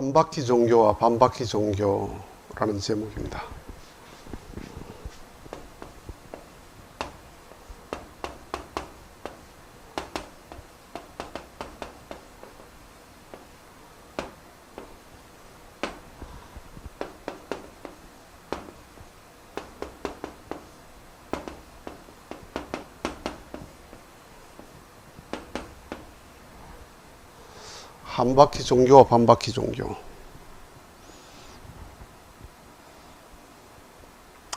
한바퀴 종교와 반바퀴 종교라는 제목입니다. 한바퀴 종교와 반바퀴 종교.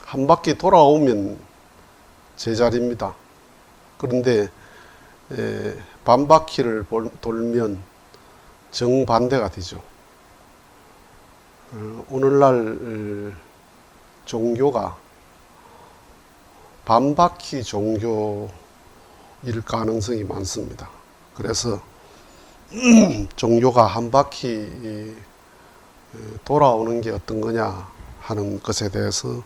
한 바퀴 돌아오면 제자리입니다. 그런데 반바퀴를 돌면 정반대가 되죠. 오늘날 종교가 반바퀴 종교일 가능성이 많습니다. 그래서 종교가 한 바퀴 돌아오는 게 어떤 거냐 하는 것에 대해서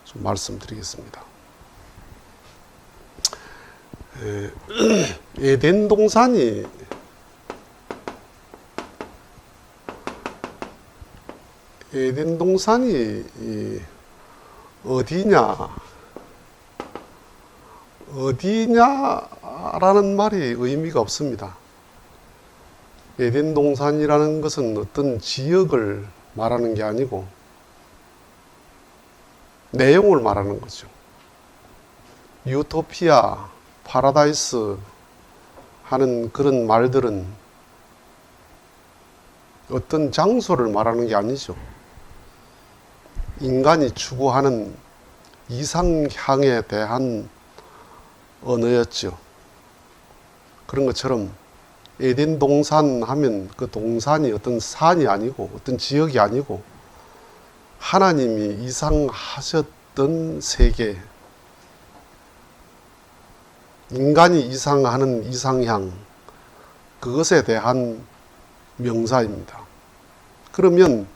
좀 말씀드리겠습니다. 에덴 동산이 어디냐라는 말이 의미가 없습니다. 에덴 동산이라는 것은 어떤 지역을 말하는 게 아니고 내용을 말하는 거죠. 유토피아, 파라다이스 하는 그런 말들은 어떤 장소를 말하는 게 아니죠. 인간이 추구하는 이상향에 대한 언어였죠. 그런 것처럼 에덴 동산 하면 그 동산이 어떤 산이 아니고 어떤 지역이 아니고 하나님이 이상하셨던 세계, 인간이 이상하는 이상향, 그것에 대한 명사입니다. 그러면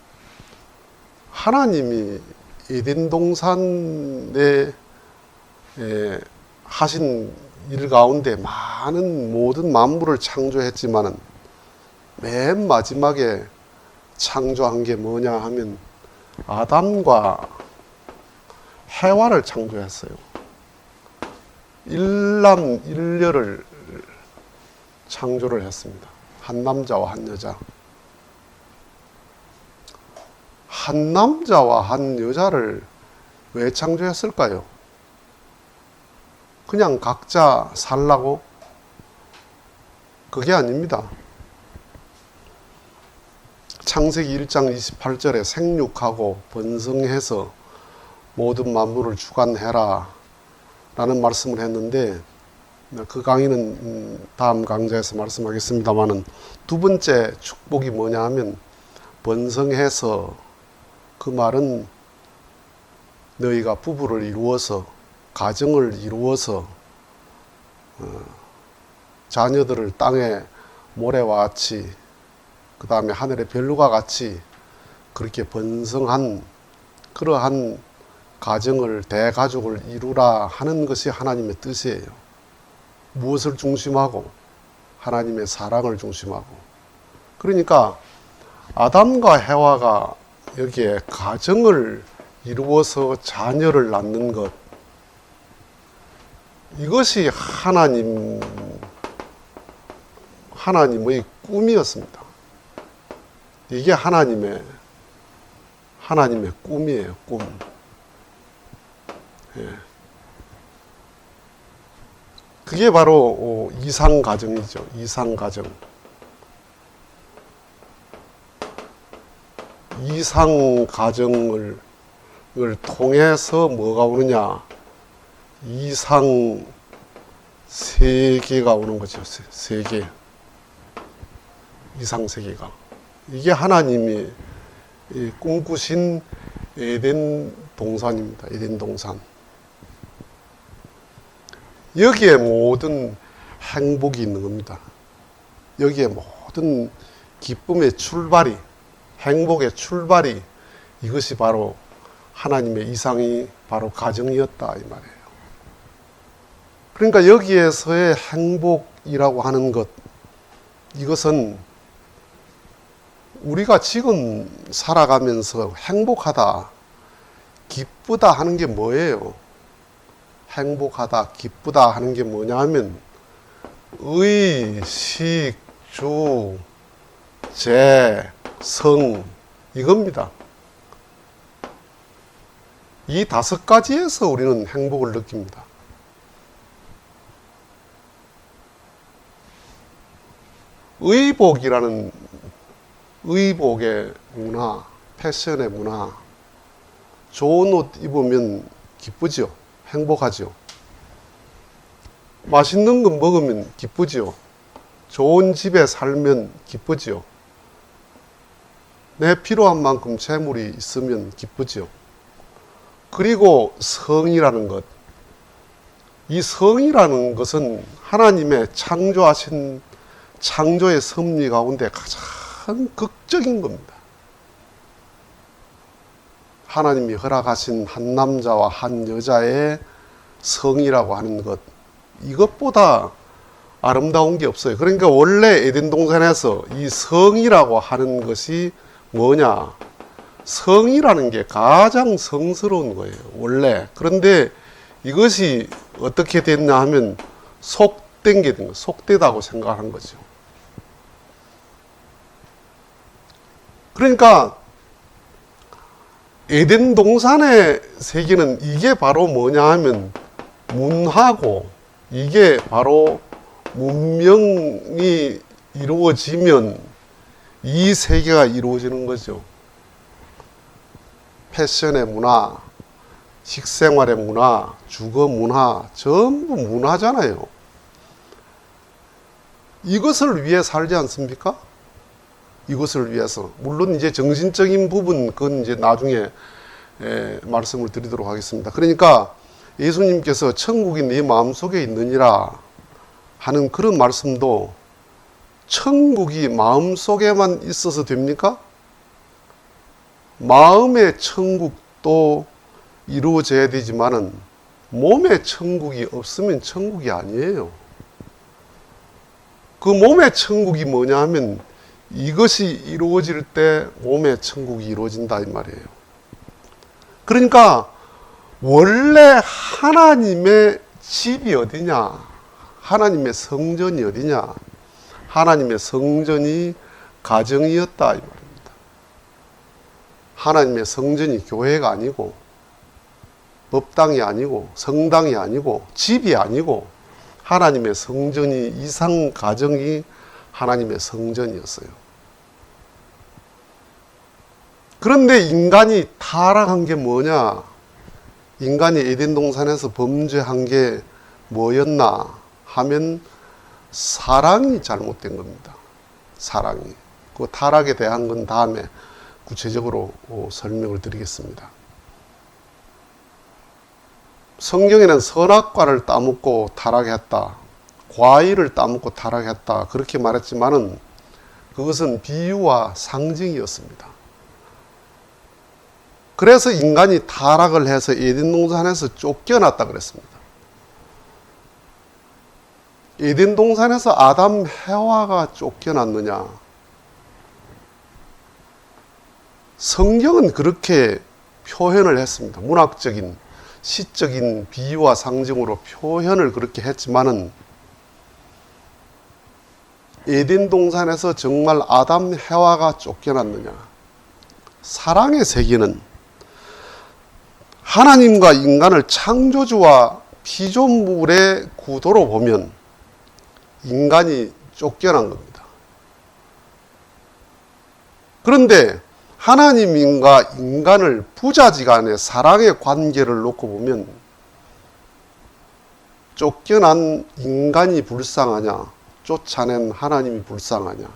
하나님이 에덴 동산에 하신 일 가운데 많은 모든 만물을 창조했지만은 맨 마지막에 창조한 게 뭐냐 하면 아담과 해와를 창조했어요. 일남일녀를 창조를 했습니다. 한 남자와 한 여자. 한 남자와 한 여자를 왜 창조했을까요? 그냥 각자 살라고? 그게 아닙니다. 창세기 1장 28절에 생육하고 번성해서 모든 만물을 주관해라 라는 말씀을 했는데, 그 강의는 다음 강좌에서 말씀하겠습니다만은, 두 번째 축복이 뭐냐 하면 번성해서, 그 말은 너희가 부부를 이루어서 가정을 이루어서 자녀들을 땅에 모래와 같이, 그 다음에 하늘의 별과 같이 그렇게 번성한 그러한 가정을, 대가족을 이루라 하는 것이 하나님의 뜻이에요. 무엇을 중심하고? 하나님의 사랑을 중심하고. 그러니까 아담과 해와가 여기에 가정을 이루어서 자녀를 낳는 것, 이것이 하나님의 꿈이었습니다. 이게 하나님의 꿈이에요, 꿈. 예. 그게 바로 이상가정이죠, 이상가정. 이상가정을 통해서 뭐가 오느냐? 이상 세계가 오는 거죠. 세계. 이상 세계가. 이게 하나님이 꿈꾸신 에덴 동산입니다. 에덴 동산. 여기에 모든 행복이 있는 겁니다. 여기에 모든 기쁨의 출발이, 행복의 출발이, 이것이 바로 하나님의 이상이 바로 가정이었다 이 말이에요. 그러니까 여기에서의 행복이라고 하는 것, 이것은 우리가 지금 살아가면서 행복하다, 기쁘다 하는 게 뭐예요? 행복하다, 기쁘다 하는 게 뭐냐 하면 의, 식, 주, 재, 성 이겁니다. 이 5가지에서 우리는 행복을 느낍니다. 의복이라는 의복의 문화, 패션의 문화, 좋은 옷 입으면 기쁘죠. 행복하죠. 맛있는 거 먹으면 기쁘죠. 좋은 집에 살면 기쁘죠. 내 필요한 만큼 재물이 있으면 기쁘죠. 그리고 성이라는 것. 이 성이라는 것은 하나님의 창조하신 창조의 섭리 가운데 가장 극적인 겁니다. 하나님이 허락하신 한 남자와 한 여자의 성이라고 하는 것, 이것보다 아름다운 게 없어요. 그러니까 원래 에덴 동산에서 이 성이라고 하는 것이 뭐냐? 성이라는 게 가장 성스러운 거예요, 원래. 그런데 이것이 어떻게 됐냐 하면 속된 게 된 거예요. 속되다고 생각하는 거죠. 그러니까 에덴 동산의 세계는 이게 바로 뭐냐 하면 문화고, 이게 바로 문명이 이루어지면 이 세계가 이루어지는 거죠. 패션의 문화, 식생활의 문화, 주거 문화, 전부 문화잖아요. 이것을 위해 살지 않습니까? 이것을 위해서. 물론 이제 정신적인 부분, 그건 이제 나중에 말씀을 드리도록 하겠습니다. 그러니까 예수님께서 천국이 네 마음속에 있느니라 하는 그런 말씀도 천국이 마음속에만 있어서 됩니까? 마음의 천국도 이루어져야 되지만은 몸의 천국이 없으면 천국이 아니에요. 그 몸의 천국이 뭐냐 하면 이것이 이루어질 때 몸의 천국이 이루어진다 이 말이에요. 그러니까 원래 하나님의 집이 어디냐? 하나님의 성전이 어디냐? 하나님의 성전이 가정이었다 이 말입니다. 하나님의 성전이 교회가 아니고 법당이 아니고 성당이 아니고 집이 아니고 하나님의 성전이 이상 가정이 하나님의 성전이었어요. 그런데 인간이 타락한 게 뭐냐? 인간이 에덴 동산에서 범죄한 게 뭐였나 하면 사랑이 잘못된 겁니다. 사랑이. 그 타락에 대한 건 다음에 구체적으로 설명을 드리겠습니다. 성경에는 선악과를 따먹고 타락했다, 과일을 따먹고 타락했다 그렇게 말했지만은 그것은 비유와 상징이었습니다. 그래서 인간이 타락을 해서 에덴 동산에서 쫓겨났다 그랬습니다. 에덴 동산에서 아담 해와가 쫓겨났느냐? 성경은 그렇게 표현을 했습니다. 문학적인, 시적인 비유와 상징으로 표현을 그렇게 했지만은 에덴 동산에서 정말 아담 해와가 쫓겨났느냐? 사랑의 세계는 하나님과 인간을 창조주와 피조물의 구도로 보면 인간이 쫓겨난 겁니다. 그런데 하나님과 인간을 부자지간의 사랑의 관계를 놓고 보면 쫓겨난 인간이 불쌍하냐? 쫓아낸 하나님이 불쌍하냐?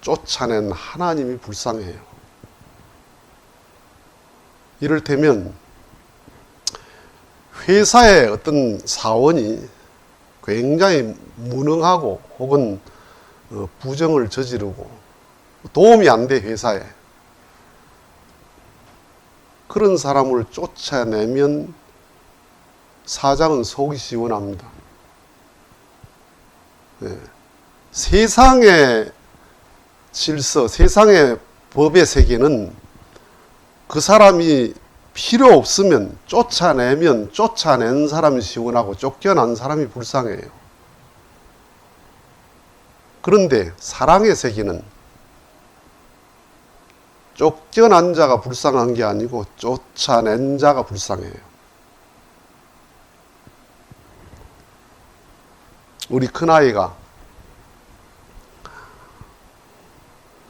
쫓아낸 하나님이 불쌍해요. 이를테면 회사의 어떤 사원이 굉장히 무능하고 혹은 부정을 저지르고 도움이 안 돼 회사에. 그런 사람을 쫓아내면 사장은 속이 시원합니다. 네. 세상에 질서, 세상의 법의 세계는 그 사람이 필요 없으면 쫓아내면 쫓아낸 사람이 시원하고 쫓겨난 사람이 불쌍해요. 그런데 사랑의 세계는 쫓겨난 자가 불쌍한 게 아니고 쫓아낸 자가 불쌍해요. 우리 큰아이가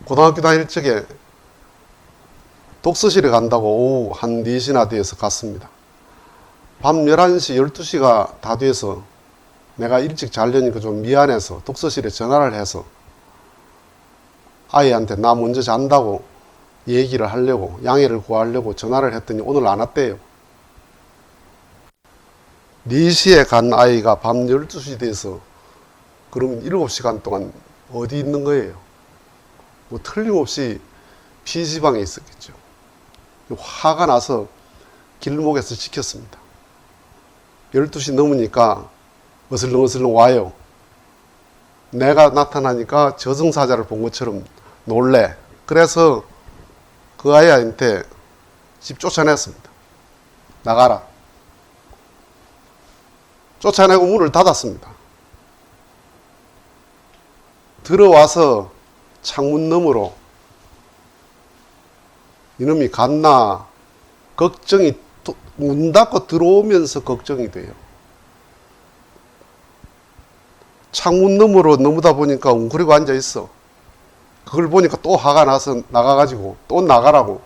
고등학교 다닐 적에 독서실에 간다고 오후 한 4시나 돼서 갔습니다. 밤 11시, 12시가 다 돼서 내가 일찍 자려니까 좀 미안해서 독서실에 전화를 해서 아이한테 나 먼저 잔다고 얘기를 하려고, 양해를 구하려고 전화를 했더니 오늘 안 왔대요. 4시에 간 아이가 밤 12시 돼서 그러면 7시간 동안 어디 있는 거예요? 뭐 틀림없이 PC방에 있었겠죠. 화가 나서 길목에서 지켰습니다. 12시 넘으니까 어슬렁어슬렁 와요. 내가 나타나니까 저승사자를 본 것처럼 놀래. 그래서 그 아이한테 집 쫓아냈습니다. 나가라. 쫓아내고 문을 닫았습니다. 들어와서 창문 너머로 이놈이 갔나 걱정이, 문 닫고 들어오면서 걱정이 돼요. 창문 너머로 넘어다 보니까 웅크리고 앉아 있어. 그걸 보니까 또 화가 나서 나가가지고 또 나가라고,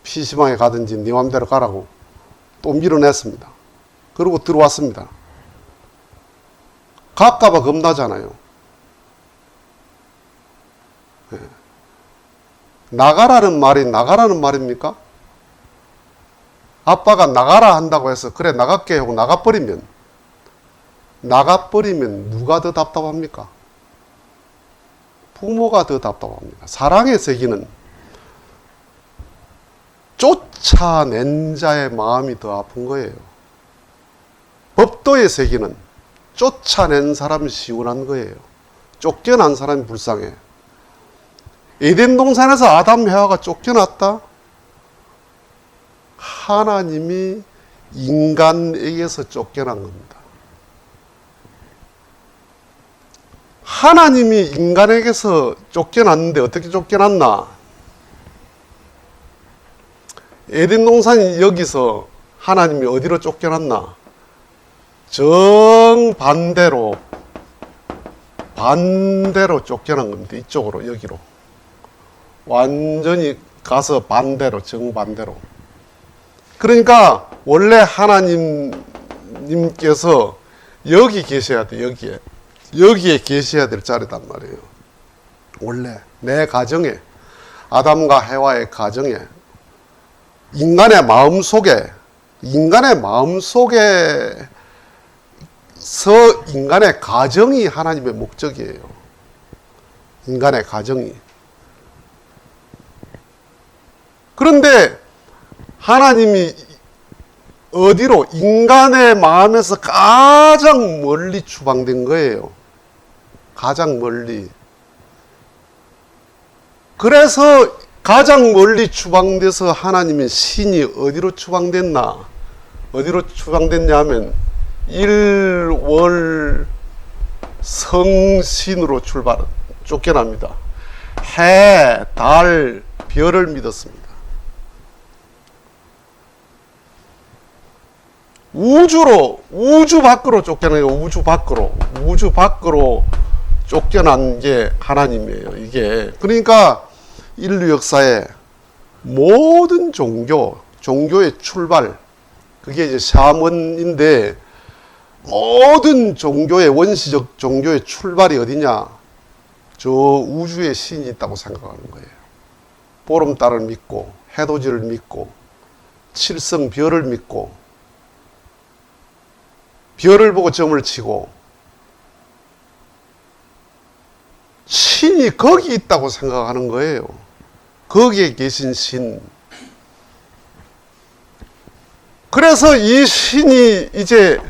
PC방에 가든지 네 맘대로 가라고 또 밀어냈습니다. 그러고 들어왔습니다. 갈까봐 겁나잖아요. 네. 나가라는 말이 나가라는 말입니까? 아빠가 나가라 한다고 해서 그래 나갈게 하고 나가버리면 누가 더 답답합니까? 부모가 더 답답합니다. 사랑의 세계는 쫓아낸 자의 마음이 더 아픈 거예요. 법도의 세계는 쫓아낸 사람이 시원한 거예요. 쫓겨난 사람이 불쌍해. 에덴 동산에서 아담 해와가 쫓겨났다? 하나님이 인간에게서 쫓겨난 겁니다. 하나님이 인간에게서 쫓겨났는데 어떻게 쫓겨났나? 에덴 동산이 여기서 하나님이 어디로 쫓겨났나? 정반대로 쫓겨난 겁니다. 이쪽으로, 여기로. 완전히 가서 반대로, 정반대로. 그러니까 원래 하나님께서 여기 계셔야 돼. 여기에 계셔야 될 자리단 말이에요. 원래 내 가정에, 아담과 해와의 가정에, 인간의 마음속에 인간의 가정이 하나님의 목적이에요. 인간의 가정이. 그런데 하나님이 어디로? 인간의 마음에서 가장 멀리 추방된 거예요. 가장 멀리. 그래서 가장 멀리 추방돼서 하나님의 신이 어디로 추방됐나? 어디로 추방됐냐 하면 일월 성신으로 쫓겨납니다. 해, 달, 별을 믿었습니다. 우주 밖으로 쫓겨나요. 우주 밖으로 쫓겨난 게 하나님이에요. 이게. 그러니까 인류 역사의 모든 종교의 출발, 그게 이제 샤먼인데, 모든 종교의 원시적 종교의 출발이 어디냐? 저 우주에 신이 있다고 생각하는 거예요. 보름달을 믿고, 해돋이를 믿고, 칠성 별을 믿고, 별을 보고 점을 치고, 신이 거기 있다고 생각하는 거예요. 거기에 계신 신. 그래서 이 신이 이제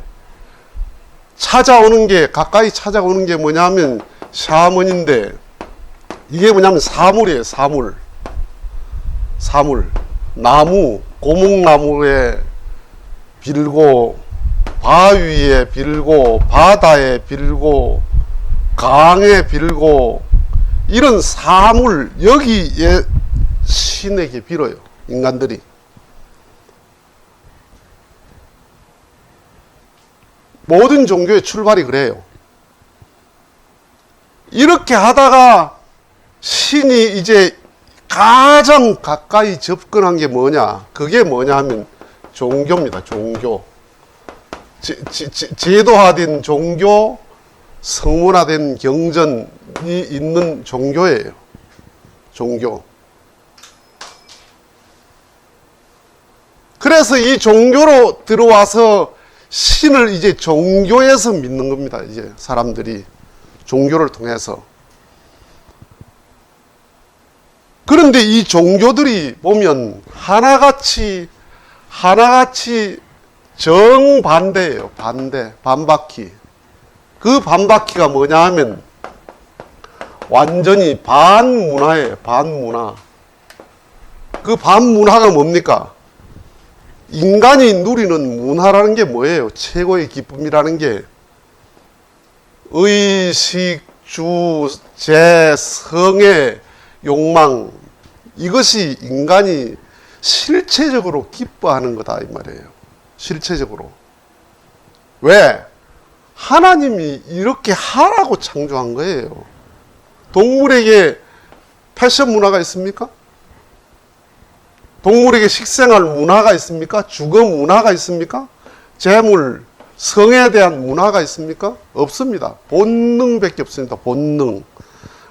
가까이 찾아오는 게 뭐냐면 샤먼인데, 이게 뭐냐면 사물이에요. 사물. 나무, 고목나무에 빌고, 바위에 빌고, 바다에 빌고, 강에 빌고, 이런 사물, 여기에 신에게 빌어요. 인간들이. 모든 종교의 출발이 그래요. 이렇게 하다가 신이 이제 가장 가까이 접근한 게 뭐냐? 그게 뭐냐 하면 종교입니다. 종교. 제도화된 종교, 성문화된 경전이 있는 종교예요. 종교. 그래서 이 종교로 들어와서 신을 이제 종교에서 믿는 겁니다. 이제 사람들이 종교를 통해서. 그런데 이 종교들이 보면 하나같이 정반대예요. 반바퀴. 그 반바퀴가 뭐냐 하면 완전히 반문화예요. 반문화. 그 반문화가 뭡니까? 인간이 누리는 문화라는 게 뭐예요? 최고의 기쁨이라는 게 의식, 주, 재, 성의 욕망, 이것이 인간이 실체적으로 기뻐하는 거다 이 말이에요. 실체적으로. 왜? 하나님이 이렇게 하라고 창조한 거예요. 동물에게 패션 문화가 있습니까? 동물에게 식생활 문화가 있습니까? 주거 문화가 있습니까? 재물, 성에 대한 문화가 있습니까? 없습니다. 본능밖에 없습니다. 본능.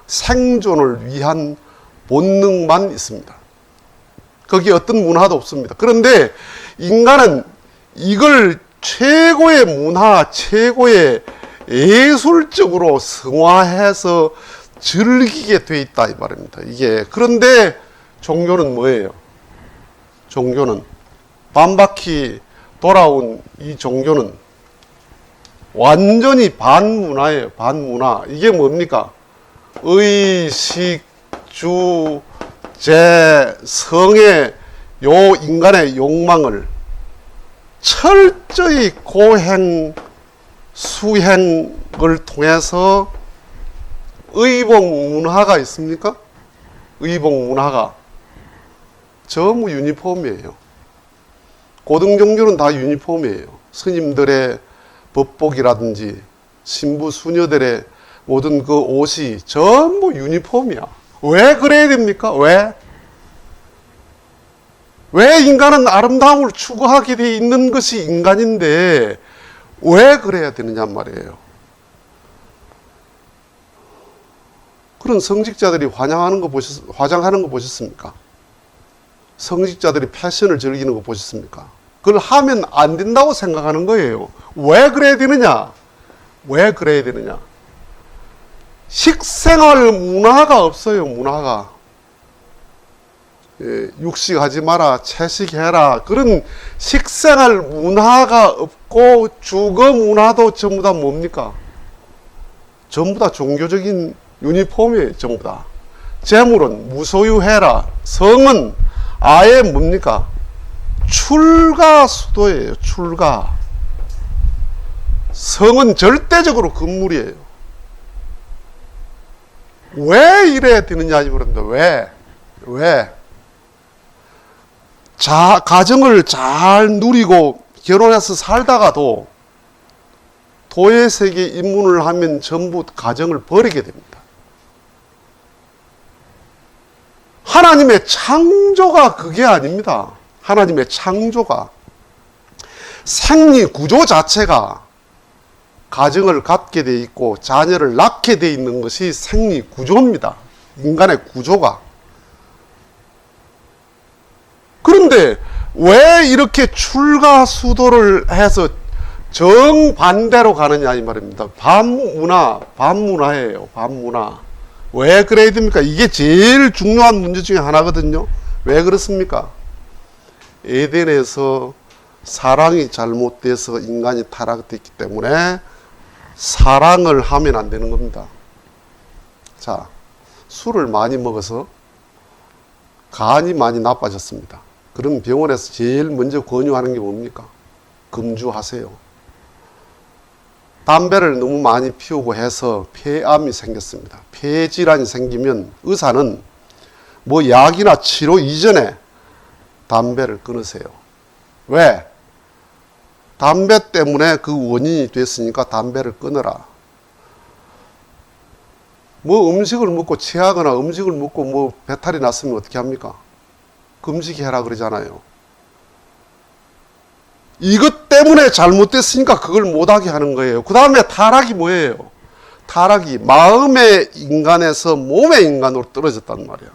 생존을 위한 본능만 있습니다. 거기에 어떤 문화도 없습니다. 그런데 인간은 이걸 최고의 문화, 최고의 예술적으로 성화해서 즐기게 돼 있다 이 말입니다. 이게. 그런데 종교는 뭐예요? 종교는 반바퀴 돌아온 이 종교는 완전히 반문화예요. 반문화. 이게 뭡니까? 의식, 주, 재, 성의 요 인간의 욕망을 철저히 고행, 수행을 통해서 의복 문화가 있습니까? 의복 문화가 전부 유니폼이에요. 고등종교는 다 유니폼이에요. 스님들의 법복이라든지 신부 수녀들의 모든 그 옷이 전부 유니폼이야. 왜 그래야 됩니까? 왜? 왜 인간은 아름다움을 추구하게 돼 있는 것이 인간인데 왜 그래야 되느냐 말이에요. 그런 성직자들이 화장하는 거 보셨습니까? 성직자들이 패션을 즐기는 거 보셨습니까? 그걸 하면 안 된다고 생각하는 거예요. 왜 그래야 되느냐? 왜 그래야 되느냐? 식생활 문화가 없어요. 문화가. 예, 육식하지 마라, 채식해라. 그런 식생활 문화가 없고 주거 문화도 전부 다 뭡니까? 전부 다 종교적인 유니폼이에요. 전부 다. 재물은 무소유해라. 성은 아예 뭡니까? 출가 수도예요. 출가. 성은 절대적으로 금물이에요. 왜 이래야 되느냐 그런데 왜? 가정을 잘 누리고 결혼해서 살다가도 도예세계 입문을 하면 전부 가정을 버리게 됩니다. 하나님의 창조가 그게 아닙니다. 하나님의 창조가 생리 구조 자체가 가정을 갖게 돼 있고 자녀를 낳게 돼 있는 것이 생리 구조입니다. 인간의 구조가. 그런데 왜 이렇게 출가수도를 해서 정반대로 가느냐 이 말입니다. 반문화예요. 반문화. 왜 그래야 됩니까? 이게 제일 중요한 문제 중에 하나거든요. 왜 그렇습니까? 에덴에서 사랑이 잘못돼서 인간이 타락됐기 때문에 사랑을 하면 안 되는 겁니다. 자, 술을 많이 먹어서 간이 많이 나빠졌습니다. 그럼 병원에서 제일 먼저 권유하는 게 뭡니까? 금주하세요. 담배를 너무 많이 피우고 해서 폐암이 생겼습니다. 폐질환이 생기면 의사는 뭐 약이나 치료 이전에 담배를 끊으세요. 왜? 담배 때문에 그 원인이 됐으니까 담배를 끊어라. 뭐 음식을 먹고 체하거나 음식을 먹고 뭐 배탈이 났으면 어떻게 합니까? 금식해라 그러잖아요. 이것 때문에 잘못됐으니까 그걸 못하게 하는 거예요. 그 다음에 타락이 뭐예요? 타락이 마음의 인간에서 몸의 인간으로 떨어졌단 말이야.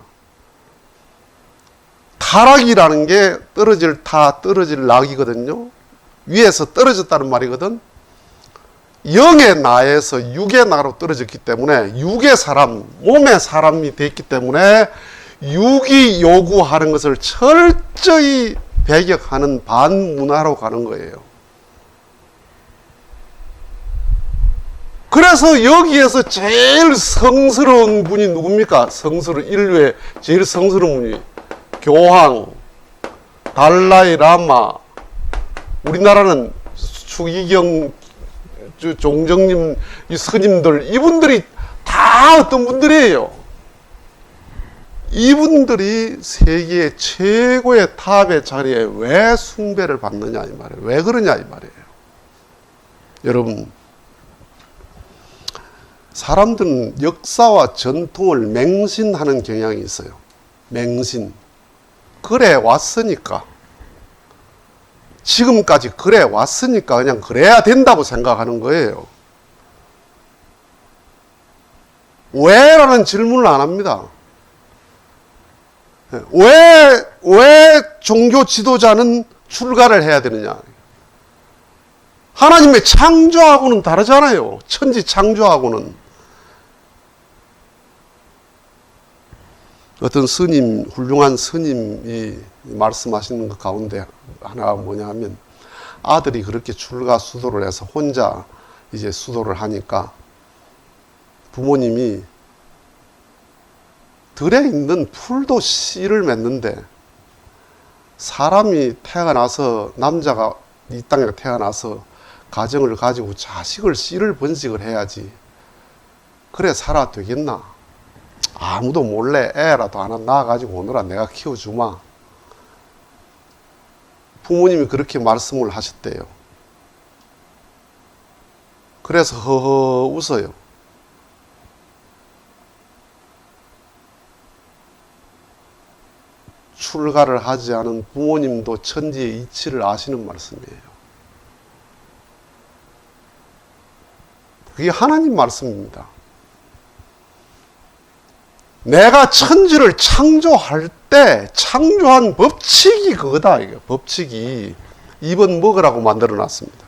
타락이라는 게 떨어질 낙이거든요. 위에서 떨어졌다는 말이거든. 영의 나에서 육의 나로 떨어졌기 때문에 육의 사람, 몸의 사람이 됐기 때문에 육이 요구하는 것을 철저히 배격하는 반문화로 가는 거예요. 그래서 여기에서 제일 성스러운 분이 누굽니까? 인류의 제일 성스러운 분이 교황, 달라이 라마, 우리나라는 추기경 종정님, 이 스님들, 이분들이 다 어떤 분들이에요? 이분들이 세계 최고의 탑의 자리에 왜 숭배를 받느냐 이 말이에요. 왜 그러냐 이 말이에요. 여러분, 사람들은 역사와 전통을 맹신하는 경향이 있어요. 맹신. 그래 왔으니까. 지금까지 그래 왔으니까 그냥 그래야 된다고 생각하는 거예요. 왜?라는 질문을 안 합니다. 왜 종교 지도자는 출가를 해야 되느냐? 하나님의 창조하고는 다르잖아요. 천지 창조하고는. 어떤 스님, 훌륭한 스님이 말씀하시는 것 가운데 하나가 뭐냐 하면 아들이 그렇게 출가 수도를 해서 혼자 이제 수도를 하니까 부모님이 들에 있는 풀도 씨를 맺는데 사람이 태어나서 남자가 이 땅에 태어나서 가정을 가지고 자식을 씨를 번식을 해야지 그래 살아 되겠나? 아무도 몰래 애라도 하나 낳아가지고 오너라 내가 키워주마. 부모님이 그렇게 말씀을 하셨대요. 그래서 허허 웃어요. 출가를 하지 않은 부모님도 천지의 이치를 아시는 말씀이에요. 그게 하나님 말씀입니다. 내가 천지를 창조할 때 창조한 법칙이 그거다. 이게 법칙이 입은 먹으라고 만들어 놨습니다.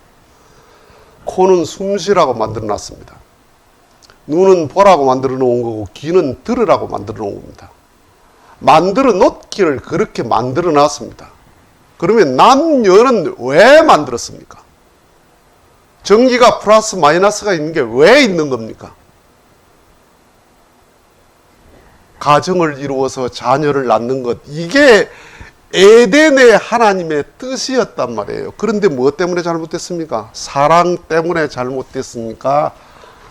코는 숨쉬라고 만들어 놨습니다. 눈은 보라고 만들어 놓은 거고 귀는 들으라고 만들어 놓은 겁니다. 만들어 놓기를 그렇게 만들어 놨습니다. 그러면 남녀는 왜 만들었습니까? 전기가 플러스 마이너스가 있는 게 왜 있는 겁니까? 가정을 이루어서 자녀를 낳는 것, 이게 에덴의 하나님의 뜻이었단 말이에요. 그런데 무엇 때문에 잘못됐습니까? 사랑 때문에 잘못됐으니까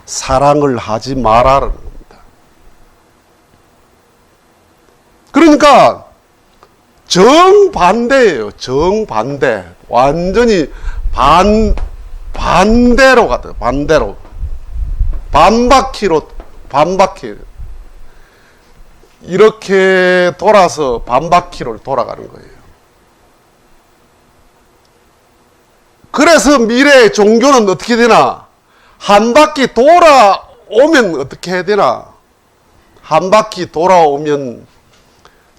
사랑을 하지 말아라는 겁니다. 그러니까 정반대예요. 정반대. 완전히 반대로 가다. 반대로. 반바퀴. 이렇게 돌아서 반바퀴를 돌아가는 거예요. 그래서 미래의 종교는 어떻게 되나? 한 바퀴 돌아오면 어떻게 해야 되나? 한 바퀴 돌아오면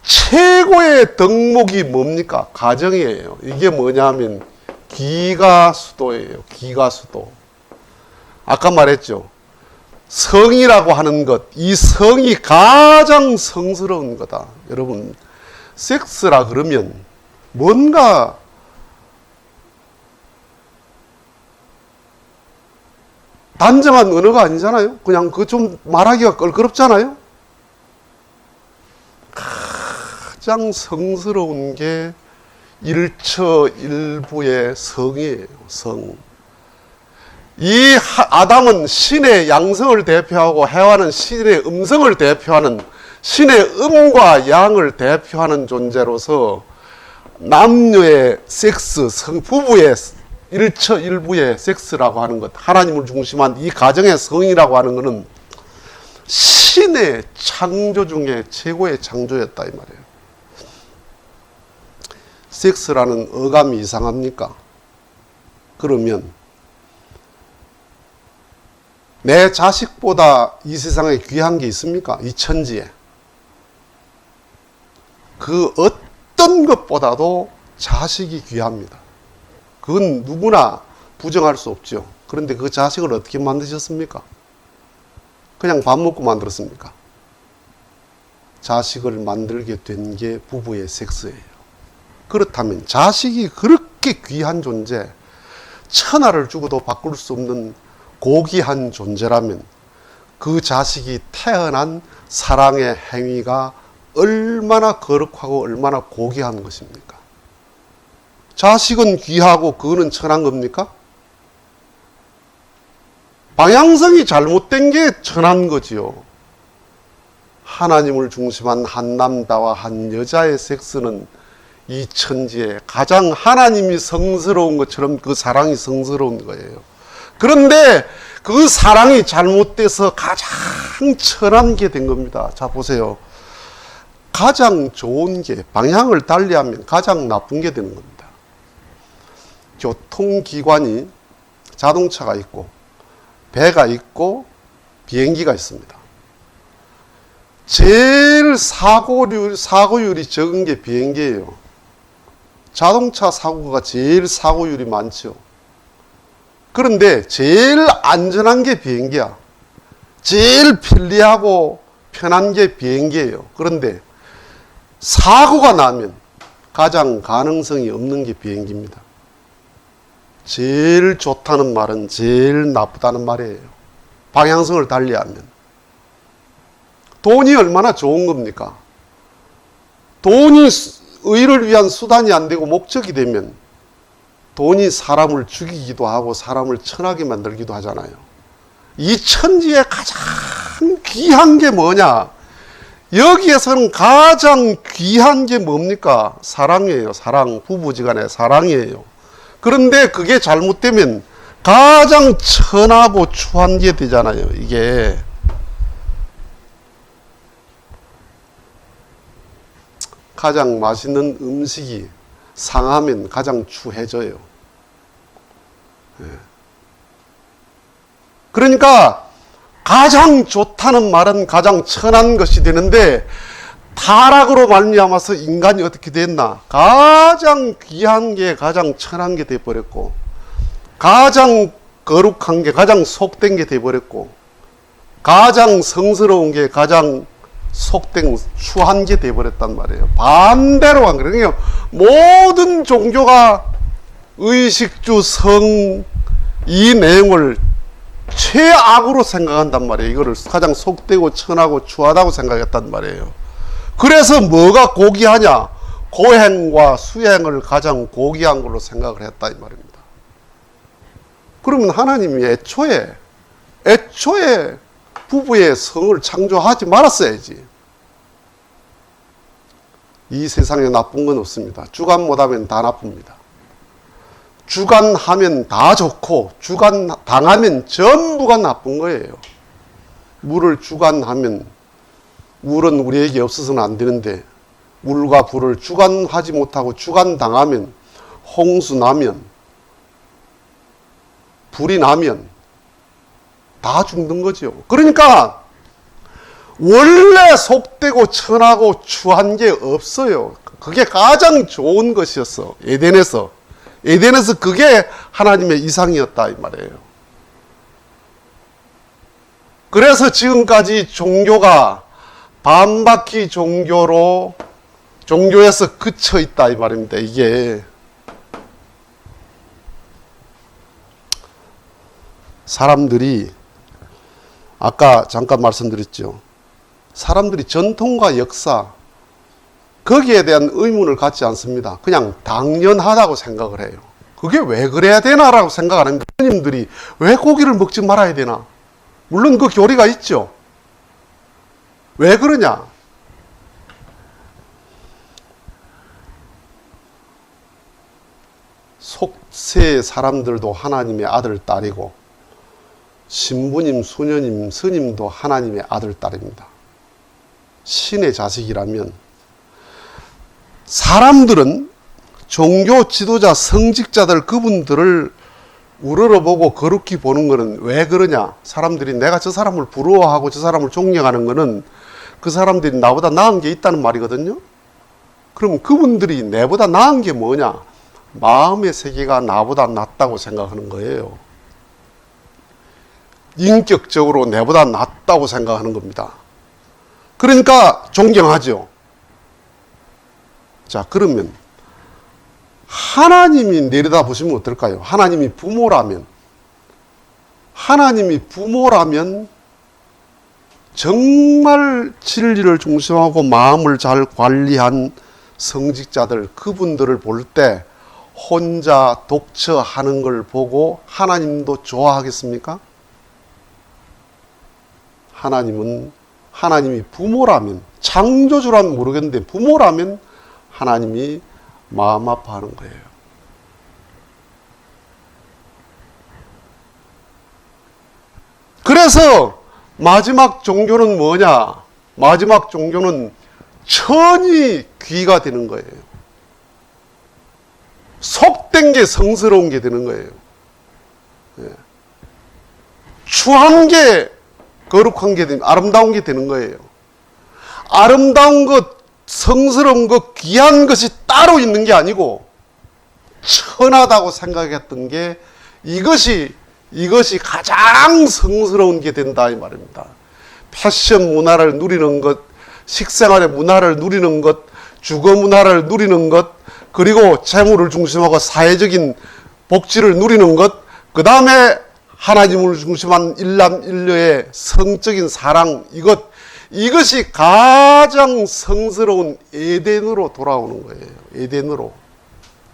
최고의 덕목이 뭡니까? 가정이에요. 이게 뭐냐면 기가수도예요. 기가수도. 아까 말했죠. 성이라고 하는 것, 이 성이 가장 성스러운 거다. 여러분, 섹스라 그러면 뭔가 단정한 언어가 아니잖아요. 그냥 그 좀 말하기가 껄끄럽잖아요. 가장 성스러운 게 일처일부의 성이에요. 성. 이 아담은 신의 양성을 대표하고 해와는 신의 음성을 대표하는, 신의 음과 양을 대표하는 존재로서 남녀의 섹스, 부부의 일처일부의 섹스라고 하는 것, 하나님을 중심한 이 가정의 성이라고 하는 것은 신의 창조 중에 최고의 창조였다 이 말이에요. 섹스라는 어감이 이상합니까? 그러면 내 자식보다 이 세상에 귀한 게 있습니까? 이 천지에. 그 어떤 것보다도 자식이 귀합니다. 그건 누구나 부정할 수 없죠. 그런데 그 자식을 어떻게 만드셨습니까? 그냥 밥 먹고 만들었습니까? 자식을 만들게 된 게 부부의 섹스예요. 그렇다면 자식이 그렇게 귀한 존재, 천하를 주고도 바꿀 수 없는 고귀한 존재라면 그 자식이 태어난 사랑의 행위가 얼마나 거룩하고 얼마나 고귀한 것입니까? 자식은 귀하고 그거는 천한 겁니까? 방향성이 잘못된 게 천한 거지요. 하나님을 중심한 한 남자와 한 여자의 섹스는 이 천지에 가장 하나님이 성스러운 것처럼 그 사랑이 성스러운 거예요. 그런데 그 사랑이 잘못돼서 가장 천한 게 된 겁니다. 자, 보세요. 가장 좋은 게 방향을 달리하면 가장 나쁜 게 되는 겁니다. 교통기관이 자동차가 있고 배가 있고 비행기가 있습니다. 제일 사고율이 적은 게 비행기예요. 자동차 사고가 제일 사고율이 많죠. 그런데 제일 안전한 게 비행기야. 제일 편리하고 편한 게 비행기예요. 그런데 사고가 나면 가장 가능성이 없는 게 비행기입니다. 제일 좋다는 말은 제일 나쁘다는 말이에요. 방향성을 달리하면. 돈이 얼마나 좋은 겁니까? 돈이 의를 위한 수단이 안 되고 목적이 되면 돈이 사람을 죽이기도 하고 사람을 천하게 만들기도 하잖아요. 이 천지에 가장 귀한 게 뭐냐? 여기에서는 가장 귀한 게 뭡니까? 사랑이에요. 사랑. 부부지간의 사랑이에요. 그런데 그게 잘못되면 가장 천하고 추한 게 되잖아요. 이게. 가장 맛있는 음식이 상하면 가장 추해져요. 그러니까 가장 좋다는 말은 가장 천한 것이 되는데 타락으로 말미암아서 인간이 어떻게 됐나? 가장 귀한 게 가장 천한 게 돼버렸고 가장 거룩한 게 가장 속된 게 돼버렸고 가장 성스러운 게 가장 속된 추한 게 돼버렸단 말이에요. 반대로 한 거예요. 그러니까 모든 종교가 의식주, 성, 이 내용을 최악으로 생각한단 말이에요. 이거를 가장 속되고 천하고 추하다고 생각했단 말이에요. 그래서 뭐가 고귀하냐? 고행과 수행을 가장 고귀한 걸로 생각을 했다 이 말입니다. 그러면 하나님이 애초에 부부의 성을 창조하지 말았어야지. 이 세상에 나쁜 건 없습니다. 주관 못하면 다 나쁩니다. 주관하면 다 좋고 주관당하면 전부가 나쁜 거예요. 물을 주관하면 물은 우리에게 없어서는 안 되는데 물과 불을 주관하지 못하고 주관당하면 홍수 나면 불이 나면 다 죽는 거죠. 그러니까 원래 속되고 천하고 추한 게 없어요. 그게 가장 좋은 것이었어. 에덴에서 그게 하나님의 이상이었다 이 말이에요. 그래서 지금까지 종교가 반바퀴 종교에서 그쳐 있다 이 말입니다. 이게 사람들이 아까 잠깐 말씀드렸죠. 사람들이 전통과 역사, 거기에 대한 의문을 갖지 않습니다. 그냥 당연하다고 생각을 해요. 그게 왜 그래야 되나라고 생각 안 합니다. 스님들이 왜 고기를 먹지 말아야 되나? 물론 그 교리가 있죠. 왜 그러냐? 속세 사람들도 하나님의 아들, 딸이고 신부님, 수녀님, 스님도 하나님의 아들, 딸입니다. 신의 자식이라면 사람들은 종교 지도자, 성직자들 그분들을 우러러보고 거룩히 보는 것은 왜 그러냐? 사람들이 내가 저 사람을 부러워하고 저 사람을 존경하는 것은 그 사람들이 나보다 나은 게 있다는 말이거든요. 그럼 그분들이 내보다 나은 게 뭐냐? 마음의 세계가 나보다 낫다고 생각하는 거예요. 인격적으로 내보다 낫다고 생각하는 겁니다. 그러니까 존경하죠. 자, 그러면 하나님이 내려다보시면 어떨까요? 하나님이 부모라면 정말 진리를 중심하고 마음을 잘 관리한 성직자들, 그분들을 볼 때 혼자 독처하는 걸 보고 하나님도 좋아하겠습니까? 하나님이 부모라면, 창조주라면 모르겠는데 부모라면 하나님이 마음 아파하는 거예요. 그래서 마지막 종교는 뭐냐? 마지막 종교는 천이 귀가 되는 거예요. 속된 게 성스러운 게 되는 거예요. 추한 게 거룩한 게 되는, 아름다운 게 되는 거예요. 아름다운 것, 성스러운 것, 귀한 것이 따로 있는 게 아니고 천하다고 생각했던 게 이것이 가장 성스러운 게 된다 이 말입니다. 패션 문화를 누리는 것, 식생활의 문화를 누리는 것, 주거 문화를 누리는 것, 그리고 재물을 중심하고 사회적인 복지를 누리는 것, 그 다음에 하나님을 중심한 일남일녀의 성적인 사랑, 이것이 가장 성스러운 에덴으로 돌아오는 거예요. 에덴으로.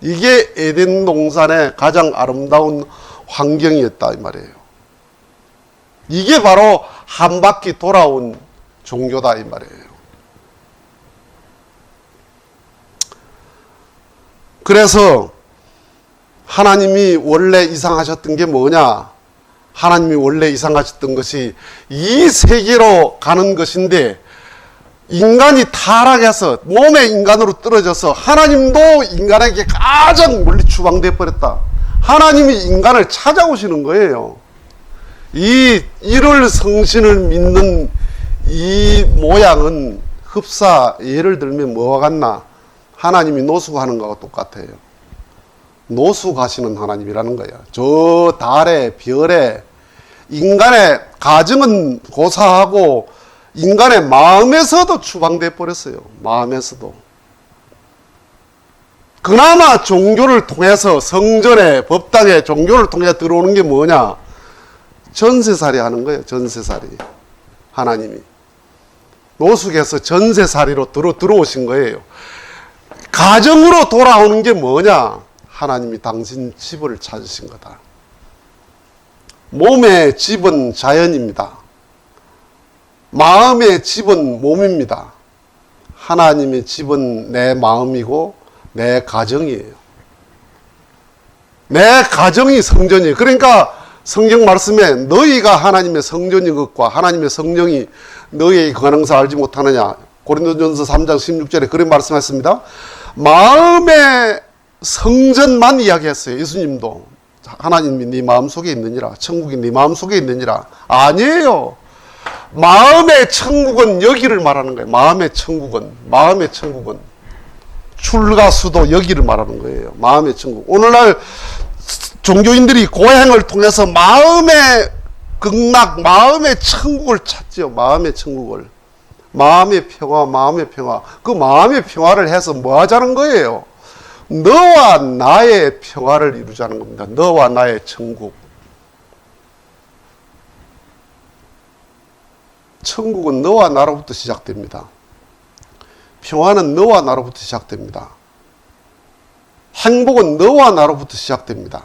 이게 에덴 동산의 가장 아름다운 환경이었다 이 말이에요. 이게 바로 한 바퀴 돌아온 종교다 이 말이에요. 그래서 하나님이 원래 이상하셨던 게 뭐냐? 하나님이 원래 이상하셨던 것이 이 세계로 가는 것인데 인간이 타락해서 몸의 인간으로 떨어져서 하나님도 인간에게 가장 멀리 추방되어 버렸다. 하나님이 인간을 찾아오시는 거예요. 이 일월 성신을 믿는 이 모양은 흡사 예를 들면 뭐와 같나? 하나님이 노숙하는 거하고 똑같아요. 노숙하시는 하나님이라는 거예요. 저 달에 별에 인간의 가정은 고사하고 인간의 마음에서도 추방돼 버렸어요. 마음에서도. 그나마 종교를 통해서 성전에 법당에 종교를 통해 들어오는 게 뭐냐? 전세살이 하는 거예요. 전세살이. 하나님이. 노숙에서 전세살이로 들어오신 거예요. 가정으로 돌아오는 게 뭐냐? 하나님이 당신 집을 찾으신 거다. 몸의 집은 자연입니다. 마음의 집은 몸입니다. 하나님의 집은 내 마음이고 내 가정이에요. 내 가정이 성전이에요. 그러니까 성경 말씀에 너희가 하나님의 성전인 것과 하나님의 성령이 너희의 거하는 것을 알지 못하느냐. 고린도전서 3장 16절에 그런 말씀했습니다. 마음의 성전만 이야기했어요. 예수님도. 하나님이 네 마음속에 있느니라. 천국이 네 마음속에 있느니라. 아니에요. 마음의 천국은 여기를 말하는 거예요. 마음의 천국은. 출가수도 여기를 말하는 거예요. 마음의 천국. 오늘날 종교인들이 고행을 통해서 마음의 극락, 마음의 천국을 찾죠. 마음의 천국을. 마음의 평화. 그 마음의 평화를 해서 뭐 하자는 거예요? 너와 나의 평화를 이루자는 겁니다. 너와 나의 천국. 천국은 너와 나로부터 시작됩니다. 평화는 너와 나로부터 시작됩니다. 행복은 너와 나로부터 시작됩니다.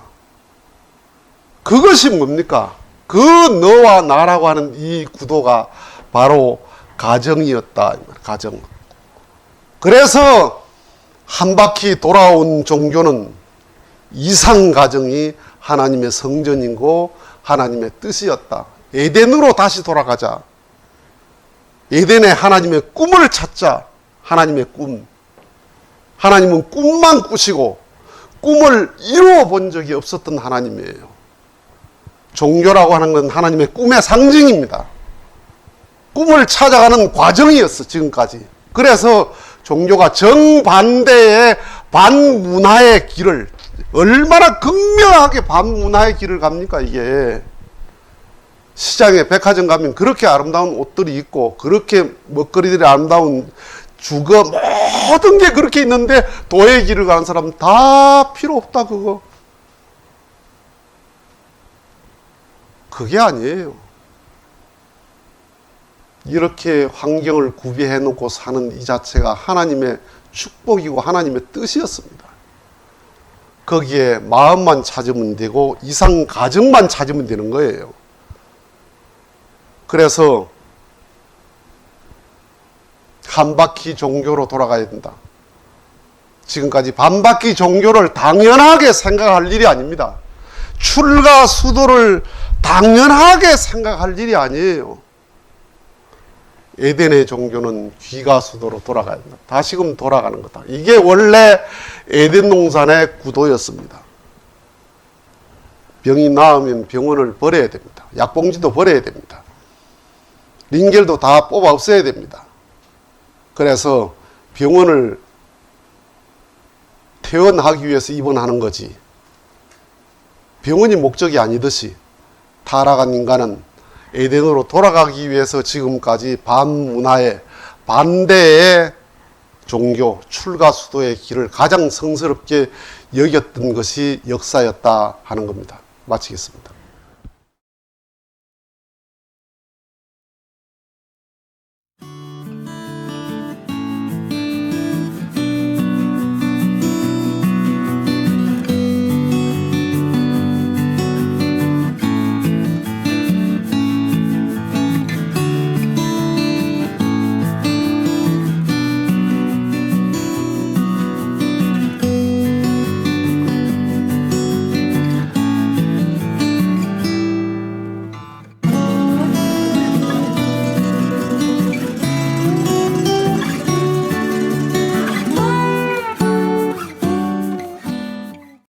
그것이 뭡니까? 그 너와 나라고 하는 이 구도가 바로 가정이었다. 가정. 그래서 한 바퀴 돌아온 종교는 이상가정이 하나님의 성전이고 하나님의 뜻이었다. 에덴으로 다시 돌아가자. 에덴에 하나님의 꿈을 찾자. 하나님의 꿈. 하나님은 꿈만 꾸시고 꿈을 이루어 본 적이 없었던 하나님이에요. 종교라고 하는 건 하나님의 꿈의 상징입니다. 꿈을 찾아가는 과정이었어, 지금까지. 그래서 종교가 정반대의 반문화의 길을, 얼마나 극명하게 반문화의 길을 갑니까, 이게. 시장에 백화점 가면 그렇게 아름다운 옷들이 있고, 그렇게 먹거리들이 아름다운 주거, 모든 게 그렇게 있는데, 도의 길을 가는 사람 다 필요 없다, 그거. 그게 아니에요. 이렇게 환경을 구비해 놓고 사는 이 자체가 하나님의 축복이고 하나님의 뜻이었습니다. 거기에 마음만 찾으면 되고 이상 가정만 찾으면 되는 거예요. 그래서 한 바퀴 종교로 돌아가야 된다. 지금까지 반 바퀴 종교를 당연하게 생각할 일이 아닙니다. 출가 수도를 당연하게 생각할 일이 아니에요. 에덴의 종교는 귀가수도로 돌아가야 된다. 다시금 돌아가는 거다. 이게 원래 에덴 동산의 구도였습니다. 병이 나으면 병원을 버려야 됩니다. 약봉지도 버려야 됩니다. 링겔도 다 뽑아 없애야 됩니다. 그래서 병원을 퇴원하기 위해서 입원하는 거지. 병원이 목적이 아니듯이 타락한 인간은 에덴으로 돌아가기 위해서 지금까지 반문화의 반대의 종교, 출가수도의 길을 가장 성스럽게 여겼던 것이 역사였다 하는 겁니다. 마치겠습니다.